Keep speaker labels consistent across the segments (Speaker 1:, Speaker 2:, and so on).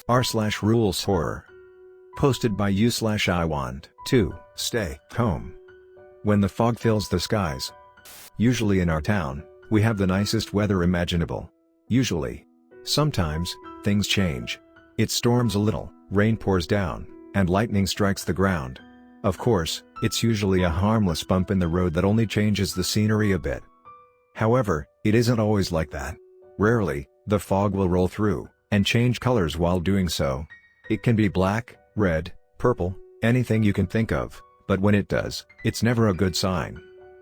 Speaker 1: r/rules horror. Posted by u/IwantToStayHome. When the fog fills the skies. Usually in our town, we have the nicest weather imaginable. Usually. Sometimes, things change. It storms a little, rain pours down, and lightning strikes the ground. Of course, it's usually a harmless bump in the road that only changes the scenery a bit. However, it isn't always like that. Rarely, the fog will roll through, and change colors while doing so. It can be black, red, purple, anything you can think of, but when it does, it's never a good sign.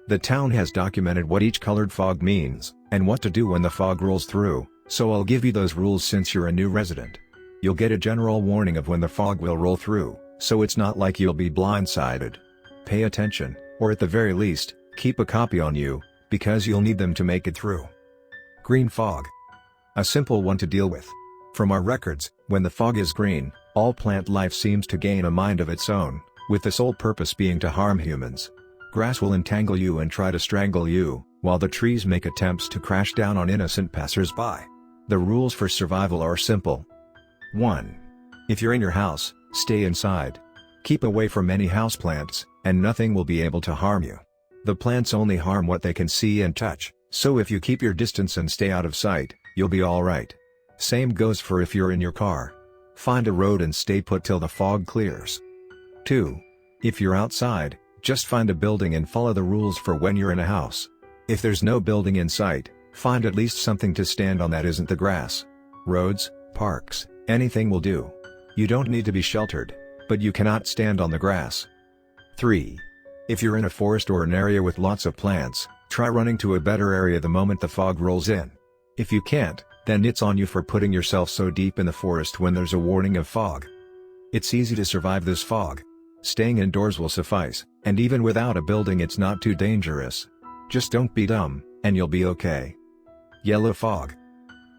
Speaker 1: The town has documented what each colored fog means, and what to do when the fog rolls through, so I'll give you those rules since you're a new resident. You'll get a general warning of when the fog will roll through, so it's not like you'll be blindsided. Pay attention, or at the very least, keep a copy on you, because you'll need them to make it through. Green fog. A simple one to deal with. From our records, when the fog is green, all plant life seems to gain a mind of its own, with the sole purpose being to harm humans. Grass will entangle you and try to strangle you, while the trees make attempts to crash down on innocent passers-by. The rules for survival are simple. 1. If you're in your house, stay inside. Keep away from any houseplants, and nothing will be able to harm you. The plants only harm what they can see and touch, so if you keep your distance and stay out of sight, you'll be alright. Same goes for if you're in your car. Find a road and stay put till the fog clears. 2. If you're outside, just find a building and follow the rules for when you're in a house. If there's no building in sight, find at least something to stand on that isn't the grass. Roads, parks, anything will do. You don't need to be sheltered, but you cannot stand on the grass. 3. If you're in a forest or an area with lots of plants, try running to a better area the moment the fog rolls in. If you can't, then it's on you for putting yourself so deep in the forest when there's a warning of fog. It's easy to survive this fog. Staying indoors will suffice, and even without a building it's not too dangerous. Just don't be dumb, and you'll be okay. Yellow fog.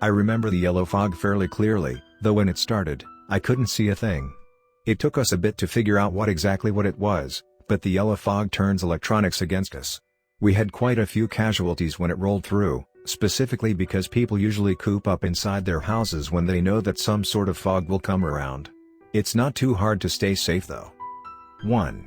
Speaker 1: I remember the yellow fog fairly clearly, though when it started, I couldn't see a thing. It took us a bit to figure out what it was, but the yellow fog turns electronics against us. We had quite a few casualties when it rolled through, specifically because people usually coop up inside their houses when they know that some sort of fog will come around. It's not too hard to stay safe though. 1.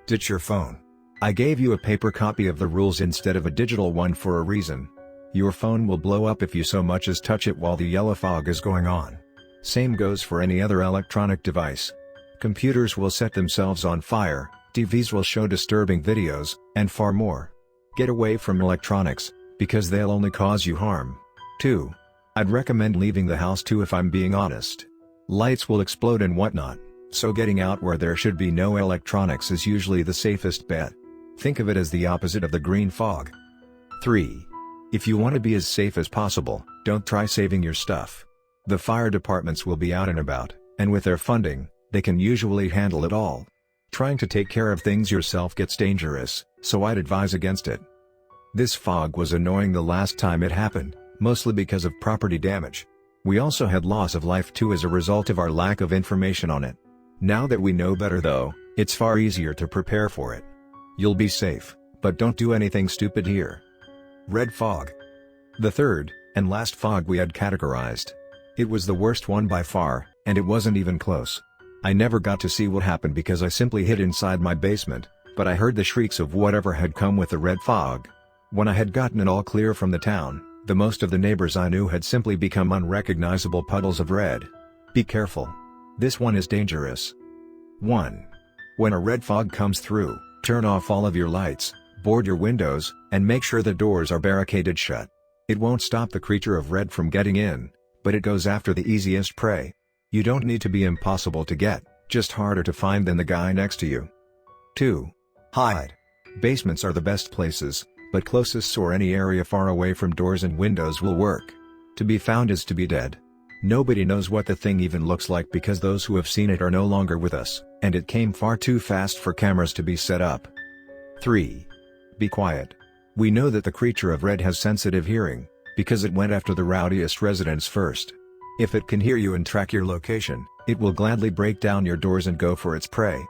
Speaker 1: Ditch your phone. I gave you a paper copy of the rules instead of a digital one for a reason. Your phone will blow up if you so much as touch it while the yellow fog is going on. Same goes for any other electronic device. Computers will set themselves on fire, TVs will show disturbing videos, and far more. Get away from electronics, because they'll only cause you harm. 2. I'd recommend leaving the house too if I'm being honest. Lights will explode and whatnot, so getting out where there should be no electronics is usually the safest bet. Think of it as the opposite of the green fog. 3. If you want to be as safe as possible, don't try saving your stuff. The fire departments will be out and about, and with their funding, they can usually handle it all. Trying to take care of things yourself gets dangerous, so I'd advise against it. This fog was annoying the last time it happened, mostly because of property damage. We also had loss of life too as a result of our lack of information on it. Now that we know better though, it's far easier to prepare for it. You'll be safe, but don't do anything stupid here. Red fog. The third, and last fog we had categorized. It was the worst one by far, and it wasn't even close. I never got to see what happened because I simply hid inside my basement, but I heard the shrieks of whatever had come with the red fog. When I had gotten it all clear from the town, the most of the neighbors I knew had simply become unrecognizable puddles of red. Be careful. This one is dangerous. 1. When a red fog comes through, turn off all of your lights, board your windows, and make sure the doors are barricaded shut. It won't stop the creature of red from getting in, but it goes after the easiest prey. You don't need to be impossible to get, just harder to find than the guy next to you. 2. Hide. Basements are the best places, but closest or any area far away from doors and windows will work. To be found is to be dead. Nobody knows what the thing even looks like because those who have seen it are no longer with us, and it came far too fast for cameras to be set up. 3. Be quiet. We know that the creature of red has sensitive hearing, because it went after the rowdiest residents first. If it can hear you and track your location, it will gladly break down your doors and go for its prey.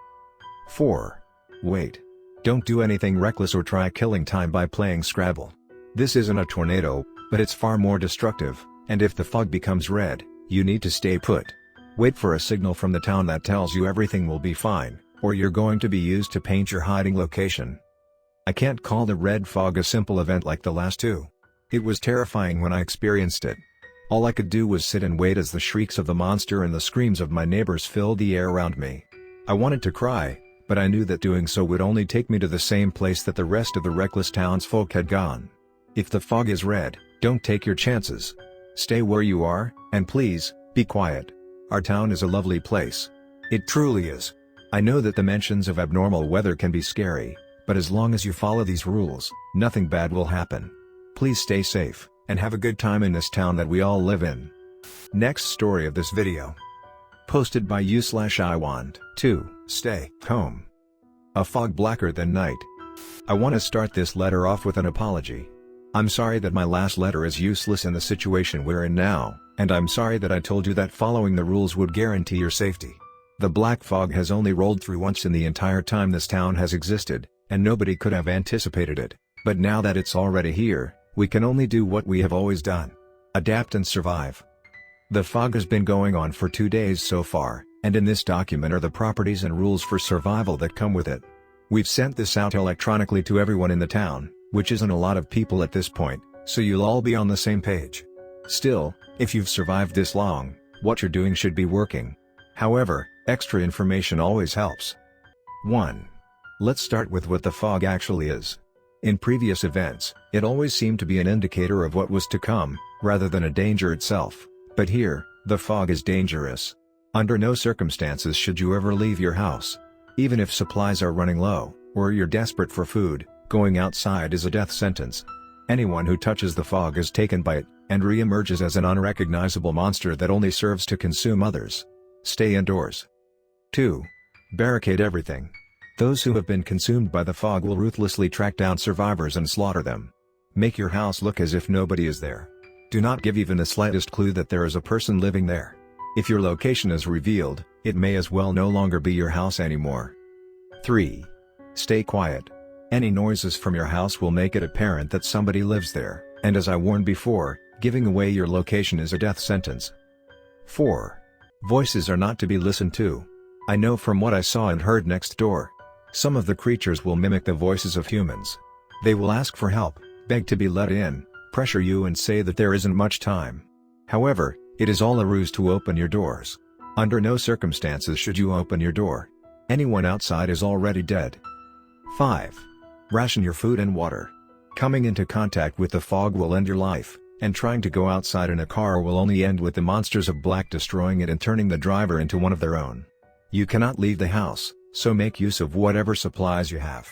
Speaker 1: 4. Wait. Don't do anything reckless or try killing time by playing Scrabble. This isn't a tornado, but it's far more destructive, and if the fog becomes red, you need to stay put. Wait for a signal from the town that tells you everything will be fine, or you're going to be used to paint your hiding location. I can't call the red fog a simple event like the last two. It was terrifying when I experienced it. All I could do was sit and wait as the shrieks of the monster and the screams of my neighbors filled the air around me. I wanted to cry, but I knew that doing so would only take me to the same place that the rest of the reckless townsfolk had gone. If the fog is red, don't take your chances. Stay where you are, and please, be quiet. Our town is a lovely place. It truly is. I know that the mentions of abnormal weather can be scary, but as long as you follow these rules, nothing bad will happen. Please stay safe, and have a good time in this town that we all live in. Next story of this video. Posted by you/IwantToStayHome. A fog blacker than night. I want to start this letter off with an apology. I'm sorry that my last letter is useless in the situation we're in now, and I'm sorry that I told you that following the rules would guarantee your safety. The black fog has only rolled through once in the entire time this town has existed, and nobody could have anticipated it, but now that it's already here, we can only do what we have always done. Adapt and survive. The fog has been going on for 2 days so far, and in this document are the properties and rules for survival that come with it. We've sent this out electronically to everyone in the town, which isn't a lot of people at this point, so you'll all be on the same page. Still, if you've survived this long, what you're doing should be working. However, extra information always helps. 1. Let's start with what the fog actually is. In previous events, it always seemed to be an indicator of what was to come, rather than a danger itself, but here, the fog is dangerous. Under no circumstances should you ever leave your house. Even if supplies are running low, or you're desperate for food, going outside is a death sentence. Anyone who touches the fog is taken by it, and re-emerges as an unrecognizable monster that only serves to consume others. Stay indoors. 2. Barricade everything. Those who have been consumed by the fog will ruthlessly track down survivors and slaughter them. Make your house look as if nobody is there. Do not give even the slightest clue that there is a person living there. If your location is revealed, it may as well no longer be your house anymore. 3. Stay quiet. Any noises from your house will make it apparent that somebody lives there, and as I warned before, giving away your location is a death sentence. 4. Voices are not to be listened to. I know from what I saw and heard next door. Some of the creatures will mimic the voices of humans. They will ask for help, beg to be let in, pressure you and say that there isn't much time. However, it is all a ruse to open your doors. Under no circumstances should you open your door. Anyone outside is already dead. 5. Ration your food and water. Coming into contact with the fog will end your life, and trying to go outside in a car will only end with the monsters of black destroying it and turning the driver into one of their own. You cannot leave the house, so make use of whatever supplies you have.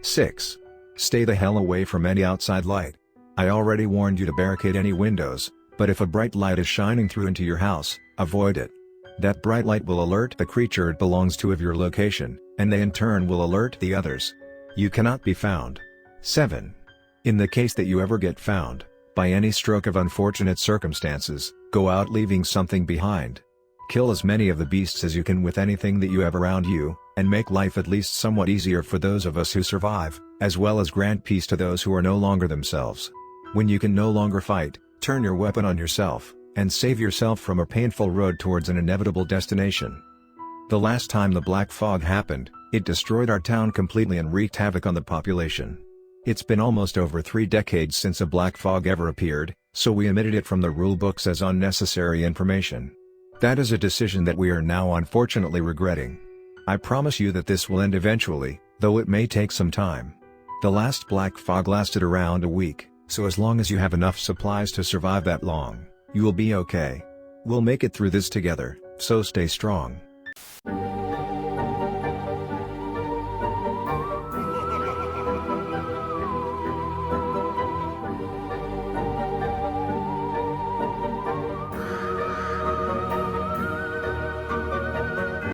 Speaker 1: 6. Stay the hell away from any outside light. I already warned you to barricade any windows, but if a bright light is shining through into your house, avoid it. That bright light will alert the creature it belongs to of your location, and they in turn will alert the others. You cannot be found. 7. In the case that you ever get found, by any stroke of unfortunate circumstances, go out leaving something behind. Kill as many of the beasts as you can with anything that you have around you, and make life at least somewhat easier for those of us who survive, as well as grant peace to those who are no longer themselves. When you can no longer fight, turn your weapon on yourself, and save yourself from a painful road towards an inevitable destination. The last time the black fog happened, it destroyed our town completely and wreaked havoc on the population. It's been almost over 3 decades since a black fog ever appeared, so we omitted it from the rulebooks as unnecessary information. That is a decision that we are now unfortunately regretting. I promise you that this will end eventually, though it may take some time. The last black fog lasted around a week, so as long as you have enough supplies to survive that long, you will be okay. We'll make it through this together, so stay strong.